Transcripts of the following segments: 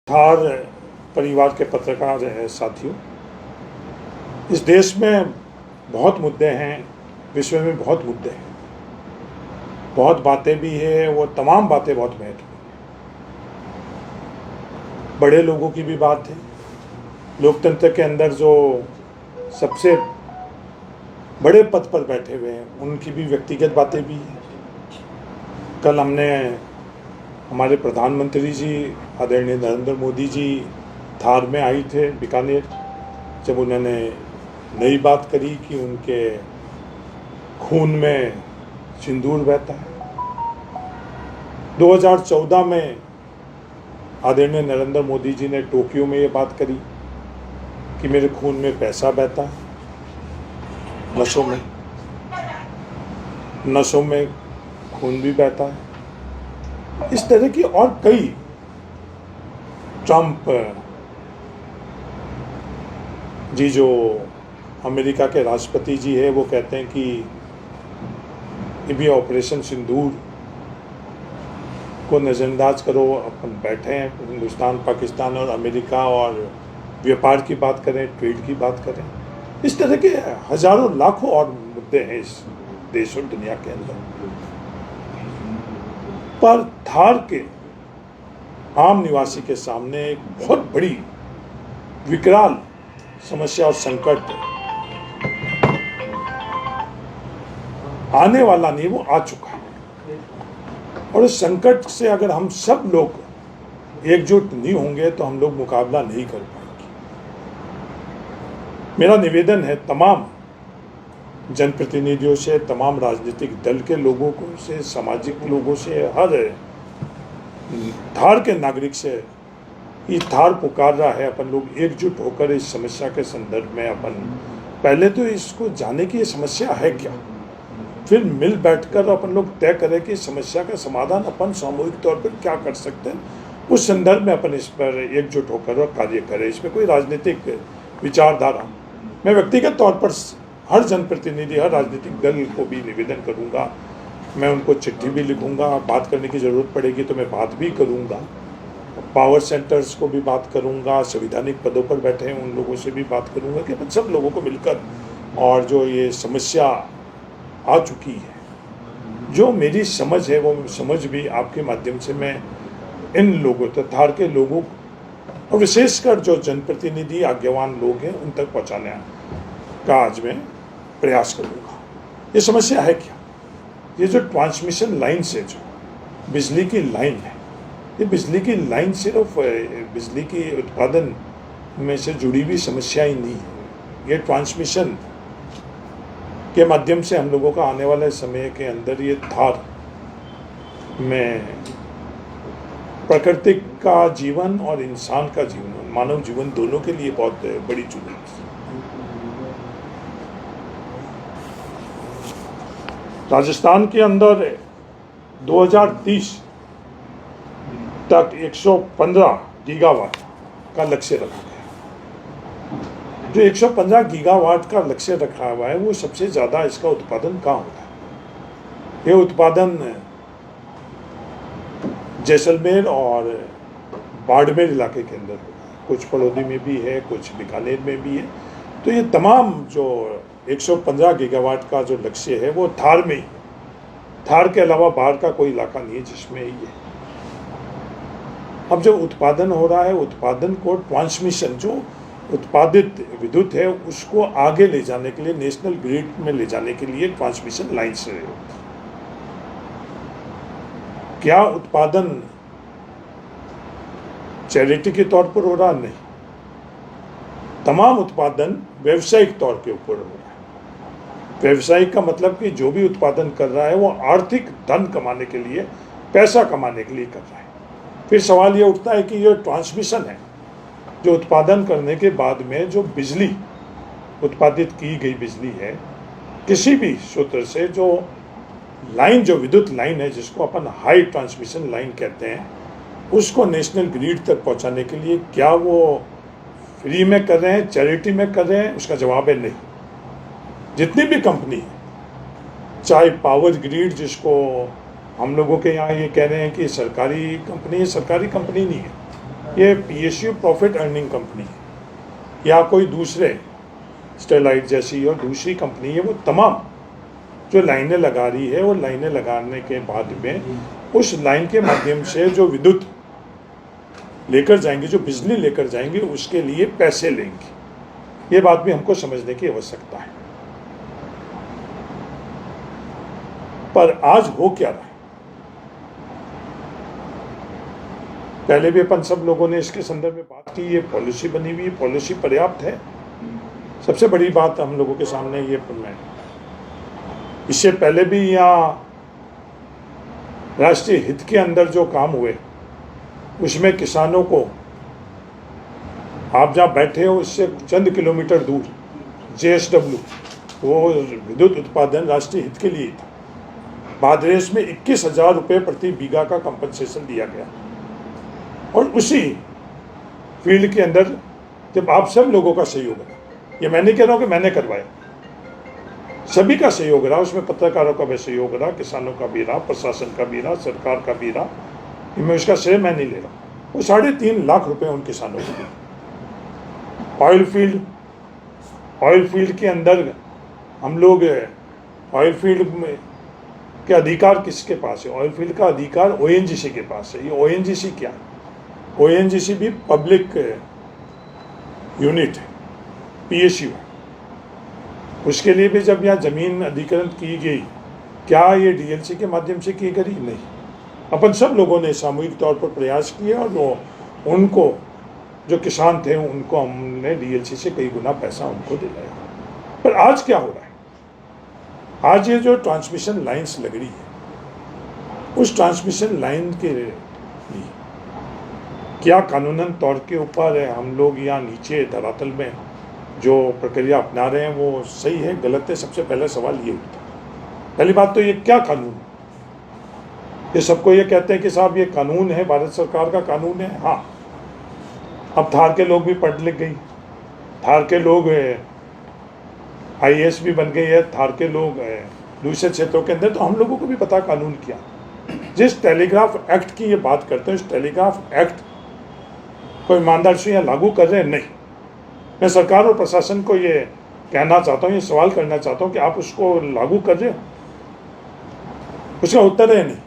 थार परिवार के पत्रकार साथियों, इस देश में बहुत मुद्दे हैं, विश्व में बहुत मुद्दे हैं, बहुत बातें भी है। वो तमाम बातें बहुत महत्वपूर्ण हैं। बड़े लोगों की भी बात है, लोकतंत्र के अंदर जो सबसे बड़े पद पर बैठे हुए हैं उनकी भी व्यक्तिगत बातें भी हैं। कल हमने हमारे प्रधानमंत्री जी आदरणीय नरेंद्र मोदी जी थार में आई थे बीकानेर, जब उन्होंने नई बात करी कि उनके खून में सिंदूर बहता है। 2014 में आदरणीय नरेंद्र मोदी जी ने टोक्यो में ये बात करी कि मेरे खून में पैसा बहता है, नसों में खून भी बहता है। इस तरह की और कई, ट्रंप जी जो अमेरिका के राष्ट्रपति जी है, वो कहते हैं कि ये भी ऑपरेशन सिंदूर को नज़रअंदाज करो, अपन बैठे हैं हिंदुस्तान, पाकिस्तान और अमेरिका और व्यापार की बात करें, ट्रेड की बात करें। इस तरह के हजारों लाखों और मुद्दे हैं इस देश और दुनिया के अंदर। पर थार के आम निवासी के सामने एक बहुत बड़ी विकराल समस्या और संकट आने वाला नहीं, वो आ चुका है। और इस संकट से अगर हम सब लोग एकजुट नहीं होंगे तो हम लोग मुकाबला नहीं कर पाएंगे। मेरा निवेदन है तमाम जनप्रतिनिधियों से, तमाम राजनीतिक दल के लोगों को से, सामाजिक लोगों से, हर थार के नागरिक से, ये थार पुकार रहा है अपन लोग एकजुट होकर इस समस्या के संदर्भ में अपन पहले तो इसको जाने की ये समस्या है क्या, फिर मिल बैठकर अपन लोग तय करें कि समस्या का समाधान अपन सामूहिक तौर पर क्या कर सकते हैं। उस संदर्भ में अपन इस पर एकजुट होकर और कार्य करें। इसमें कोई राजनीतिक विचारधारा, मैं व्यक्तिगत तौर पर हर जनप्रतिनिधि, हर राजनीतिक दल को भी निवेदन करूंगा, मैं उनको चिट्ठी भी लिखूंगा, बात करने की ज़रूरत पड़ेगी तो मैं बात भी करूंगा, पावर सेंटर्स को भी बात करूंगा, संवैधानिक पदों पर बैठे हैं उन लोगों से भी बात करूंगा कि अपन सब लोगों को मिलकर, और जो ये समस्या आ चुकी है, जो मेरी समझ है वो समझ भी आपके माध्यम से मैं इन लोगों तक, थार के लोगों और विशेषकर जो जनप्रतिनिधि आज्ञावान लोग हैं उन तक पहुंचाने का आज मैं प्रयास करूंगा। ये समस्या है क्या? ये जो ट्रांसमिशन लाइन से, जो बिजली की लाइन है, ये बिजली की लाइन सिर्फ बिजली की उत्पादन में से जुड़ी हुई समस्या ही नहीं है। ये ट्रांसमिशन के माध्यम से हम लोगों का आने वाले समय के अंदर ये थार में प्रकृति का जीवन और इंसान का जीवन, मानव जीवन, दोनों के लिए बहुत बड़ी चुनौती है। राजस्थान के अंदर 2030 तक 115 गीगावाट का लक्ष्य रखा गया। जो 115 गीगावाट का लक्ष्य रखा हुआ है, वो सबसे ज़्यादा इसका उत्पादन कहाँ होता है? ये उत्पादन जैसलमेर और बाड़मेर इलाके के अंदर होता है, कुछ फलोदी में भी है, कुछ बीकानेर में भी है। तो ये तमाम जो 115 गीगावाट का जो लक्ष्य है वो थार में ही, थार के अलावा बाहर का कोई इलाका नहीं है जिसमें ये है। अब जो उत्पादन हो रहा है, उत्पादन को ट्रांसमिशन, जो उत्पादित विद्युत है उसको आगे ले जाने के लिए, नेशनल ग्रिड में ले जाने के लिए ट्रांसमिशन लाइन से क्या उत्पादन चैरिटी के तौर पर हो रहा? नहीं, तमाम उत्पादन व्यवसायिक तौर के ऊपर हो रहा है। व्यवसायिक का मतलब कि जो भी उत्पादन कर रहा है वो आर्थिक धन कमाने के लिए, पैसा कमाने के लिए कर रहा है। फिर सवाल ये उठता है कि ये ट्रांसमिशन है, जो उत्पादन करने के बाद में जो बिजली उत्पादित की गई बिजली है, किसी भी सूत्र से जो लाइन, जो विद्युत लाइन है जिसको अपन हाई ट्रांसमिशन लाइन कहते हैं, उसको नेशनल ग्रिड तक पहुंचाने के लिए क्या वो फ्री में कर रहे हैं, चैरिटी में कर रहे हैं? उसका जवाब है नहीं। जितनी भी कंपनी है, चाहे पावर ग्रिड, जिसको हम लोगों के यहाँ ये कह रहे हैं कि सरकारी कंपनी है, सरकारी कंपनी नहीं है। ये PSU प्रॉफिट अर्निंग कंपनी है या कोई दूसरे स्टेरलाइट जैसी और दूसरी कंपनी है, वो तमाम जो लाइनें लगा रही है, वो लाइनें लगाने के बाद में उस लाइन के माध्यम से जो विद्युत लेकर जाएंगे, जो बिजली लेकर जाएंगे, उसके लिए पैसे लेंगे। ये बात भी हमको समझने की आवश्यकता है। पर आज हो क्या रहा है, पहले भी अपन सब लोगों ने इसके संदर्भ में बात की। ये पॉलिसी बनी हुई, पॉलिसी पर्याप्त है। सबसे बड़ी बात हम लोगों के सामने ये मैं इससे पहले भी यहाँ राष्ट्रीय हित के अंदर जो काम हुए, उसमें किसानों को, आप जहाँ बैठे हो इससे चंद किलोमीटर दूर JSW, वो विद्युत उत्पादन राष्ट्रीय हित के लिए था। बादरेस में 21,000 रुपये प्रति बीघा का कंपनसेशन दिया गया। और उसी फील्ड के अंदर जब आप सब लोगों का सहयोग रहा, ये मैं नहीं कह रहा हूँ कि मैंने करवाया, सभी का सहयोग रहा, उसमें पत्रकारों का भी सहयोग रहा, किसानों का भी रहा, प्रशासन का भी रहा, सरकार का भी रहा, मैं उसका श्रेय मैं नहीं ले रहा। वो 3.5 लाख रुपए उन किसानों को दिए। ऑयल फील्ड के अंदर हम लोग, ऑयल फील्ड में के अधिकार किसके पास है? ऑयल फील्ड का अधिकार ONGC के पास है। ये ONGC क्या है? ONGC भी पब्लिक यूनिट है, PSU है। उसके लिए भी जब यहाँ जमीन अधिग्रहण की गई, क्या ये DLC के माध्यम से की गई? नहीं। अपन सब लोगों ने सामूहिक तौर पर प्रयास किए और वो उनको, जो किसान थे, उनको हमने DLC से कई गुना पैसा उनको दिलाया। पर आज क्या हो रहा है, आज ये जो ट्रांसमिशन लाइन्स लग रही है, उस ट्रांसमिशन लाइन के लिए क्या कानूनन तौर के ऊपर हम लोग यहाँ नीचे धरातल में जो प्रक्रिया अपना रहे हैं वो सही है गलत है? सबसे पहला सवाल ये उठता है। पहली बात तो ये क्या कानून है? ये सबको ये कहते हैं कि साहब ये कानून है, भारत सरकार का कानून है। हाँ, अब थार के लोग भी पढ़ लिख गई, थार के लोग IAS भी बन गए हैं, थार के लोग दूसरे क्षेत्रों के अंदर, तो हम लोगों को भी पता कानून क्या। जिस टेलीग्राफ एक्ट की ये बात करते हैं, उस टेलीग्राफ एक्ट को ईमानदार से यहाँ लागू कर रहे हैं? नहीं। मैं सरकार और प्रशासन को ये कहना चाहता हूँ, ये सवाल करना चाहता हूँ कि आप उसको लागू कर रहे हो? उसका उत्तर है नहीं।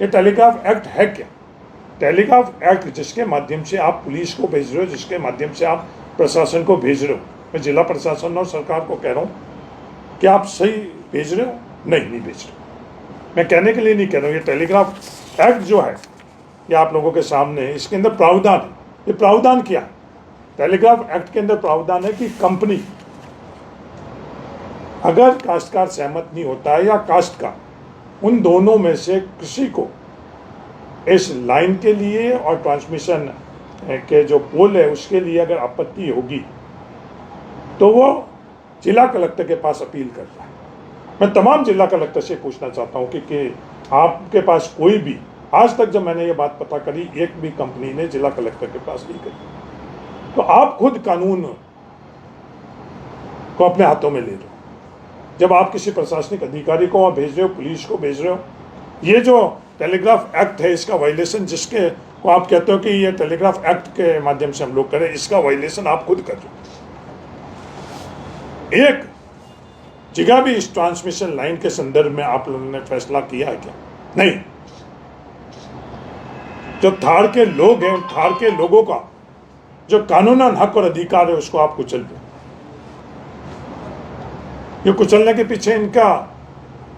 ये टेलीग्राफ एक्ट है क्या? टेलीग्राफ एक्ट जिसके माध्यम से आप पुलिस को भेज रहे हो, जिसके माध्यम से आप प्रशासन को भेज रहे हो, मैं जिला प्रशासन और सरकार को कह रहा हूँ कि आप सही भेज रहे हो? नहीं भेज रहे। मैं कहने के लिए नहीं कह रहा हूँ। ये टेलीग्राफ एक्ट जो है, ये आप लोगों के सामने है, इसके अंदर प्रावधान है। ये प्रावधान क्या है? टेलीग्राफ एक्ट के अंदर प्रावधान है कि कंपनी अगर काश्तकार सहमत नहीं होता है या काश्त का, उन दोनों में से किसी को इस लाइन के लिए और ट्रांसमिशन के जो पोल है उसके लिए अगर आपत्ति होगी तो वो जिला कलेक्टर के पास अपील करता है। मैं तमाम जिला कलेक्टर से पूछना चाहता हूँ कि आपके पास कोई भी, आज तक जब मैंने ये बात पता करी, एक भी कंपनी ने जिला कलेक्टर के पास नहीं करी। तो आप खुद कानून को अपने हाथों में ले रहे हो। जब आप किसी प्रशासनिक अधिकारी को वहाँ भेज रहे हो, पुलिस को भेज रहे हो, ये जो टेलीग्राफ एक्ट है इसका वायलेशन, जिसके को आप कहते हो कि ये टेलीग्राफ एक्ट के माध्यम से हम लोग करें, इसका वायलेशन आप खुद कर रहे हो। एक जगह भी इस ट्रांसमिशन लाइन के संदर्भ में आप लोगों ने फैसला किया है क्या? नहीं। जो थार के लोग हैं, थार के लोगों का जो कानूनन हक और अधिकार है उसको आप कुचल दो। ये कुचलने के पीछे इनका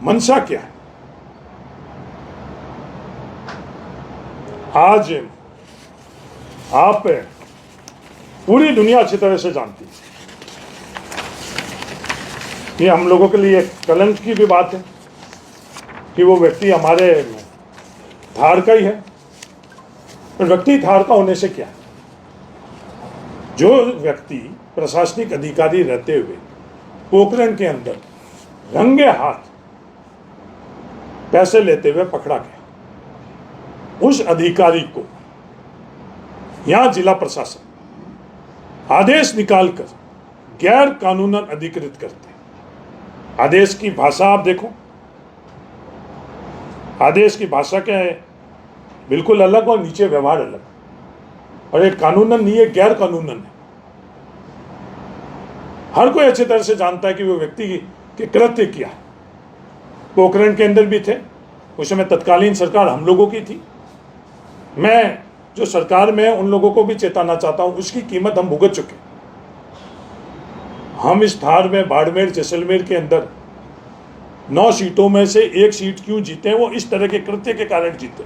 मंशा क्या है? आज आप पूरी दुनिया अच्छी तरह से जानती है, ये हम लोगों के लिए कलंक की भी बात है कि वो व्यक्ति हमारे थार का ही है। पर व्यक्ति थार का होने से क्या है? जो व्यक्ति प्रशासनिक अधिकारी रहते हुए पोखरण के अंदर रंगे हाथ पैसे लेते हुए पकड़ा गया, उस अधिकारी को यहां जिला प्रशासन आदेश निकालकर गैर कानूनन अधिकृत करते हैं। आदेश की भाषा आप देखो, आदेश की भाषा क्या है? बिल्कुल अलग और नीचे व्यवहार अलग। और एक कानूनन नहीं, ये गैर कानूनन है। हर कोई अच्छी तरह से जानता है कि वो व्यक्ति के कृत्य क्या है। पोखरण के अंदर भी थे, उस समय तत्कालीन सरकार हम लोगों की थी। मैं जो सरकार में उन लोगों को भी चेताना चाहता हूं, उसकी कीमत हम भुगत चुके। हम इस थार में बाड़मेर जैसलमेर के अंदर 9 सीटों में से 1 सीट क्यों जीते हैं? वो इस तरह के कृत्य के कारण जीते।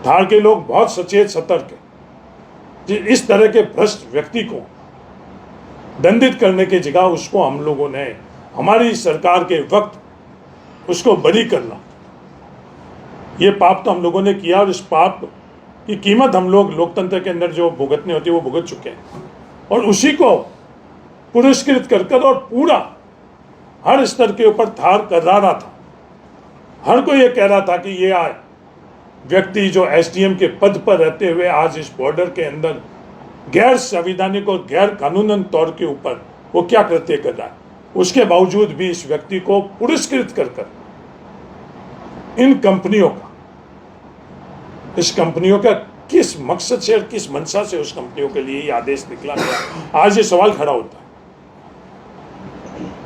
थार के लोग बहुत सचेत सतर्क हैं। इस तरह के भ्रष्ट व्यक्ति को दंडित करने की जगह उसको हम लोगों ने हमारी सरकार के वक्त उसको बरी करना, ये पाप तो हम लोगों ने किया और इस पाप की कीमत हम लोग लोकतंत्र के अंदर जो भुगतनी होती है वो भुगत चुके हैं। और उसी को पुरस्कृत कर और पूरा हर स्तर के ऊपर थार कर रहा था। हर कोई ये कह रहा था कि ये व्यक्ति जो एसडीएम के पद पर रहते हुए आज इस बॉर्डर के अंदर गैर संवैधानिक और गैर कानूनन तौर के ऊपर वो क्या कृत्य कर रहा है। उसके बावजूद भी इस व्यक्ति को पुरस्कृत कर इन कंपनियों का, इस कंपनियों का किस मकसद से और किस मंशा से उस कंपनियों के लिए ये आदेश निकला गया, आज ये सवाल खड़ा होता है।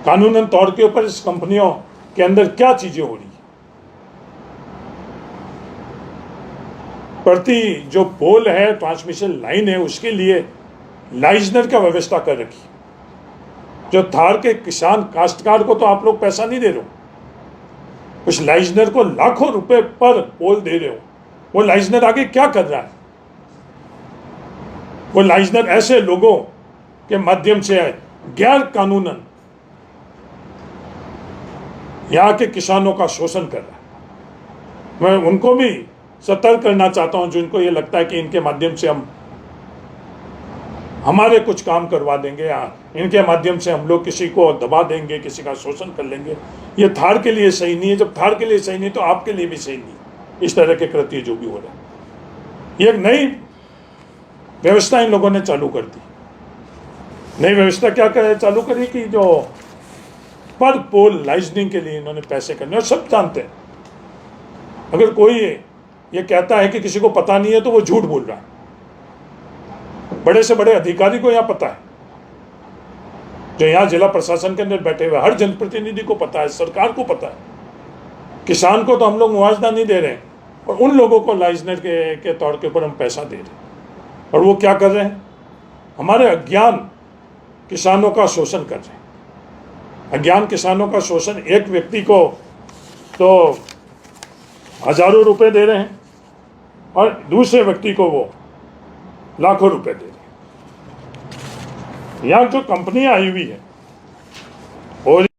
कानूनन तौर के ऊपर इस कंपनियों के अंदर क्या चीजें हो रही है। प्रति जो पोल है, ट्रांसमिशन लाइन है, उसके लिए लाइजनर का व्यवस्था कर रखी। जो थार के किसान काश्तकार को तो आप लोग पैसा नहीं दे रहे हो, उस लाइजनर को लाखों रुपए पर पोल दे रहे हो। वो लाइजनर आगे क्या कर रहा है? वो लाइजनर ऐसे लोगों के माध्यम से गैर कानूनन यहाँ के किसानों का शोषण कर रहा है। मैं उनको भी सतर्क करना चाहता हूं जिनको ये लगता है कि इनके माध्यम से हम हमारे कुछ काम करवा देंगे या इनके माध्यम से हम लोग किसी को दबा देंगे, किसी का शोषण कर लेंगे। ये थार के लिए सही नहीं है। जब थार के लिए सही नहीं तो आपके लिए भी सही नहीं। इस तरह के कृत्य जो भी हो रहे हैं, ये एक नई व्यवस्था इन लोगों ने चालू कर दी। नई व्यवस्था क्या चालू करी कि जो पर पोल लाइजनिंग के लिए इन्होंने पैसे करने, और सब जानते हैं। अगर कोई ये कहता है कि किसी को पता नहीं है तो वो झूठ बोल रहा है। बड़े से बड़े अधिकारी को यहाँ पता है, जो यहाँ जिला प्रशासन के अंदर बैठे हुए हर जनप्रतिनिधि को पता है, सरकार को पता है। किसान को तो हम लोग मुआवजा नहीं दे रहे हैं और उन लोगों को लाइजनर के तौर के ऊपर हम पैसा दे रहे हैं। और वो क्या कर रहे हैं? हमारे अज्ञान किसानों का शोषण कर रहे हैं। अज्ञान किसानों का शोषण, एक व्यक्ति को तो हजारों रुपए दे रहे हैं और दूसरे व्यक्ति को वो लाखों रुपए दे रहे हैं। यहाँ जो कंपनियां आई हुई है और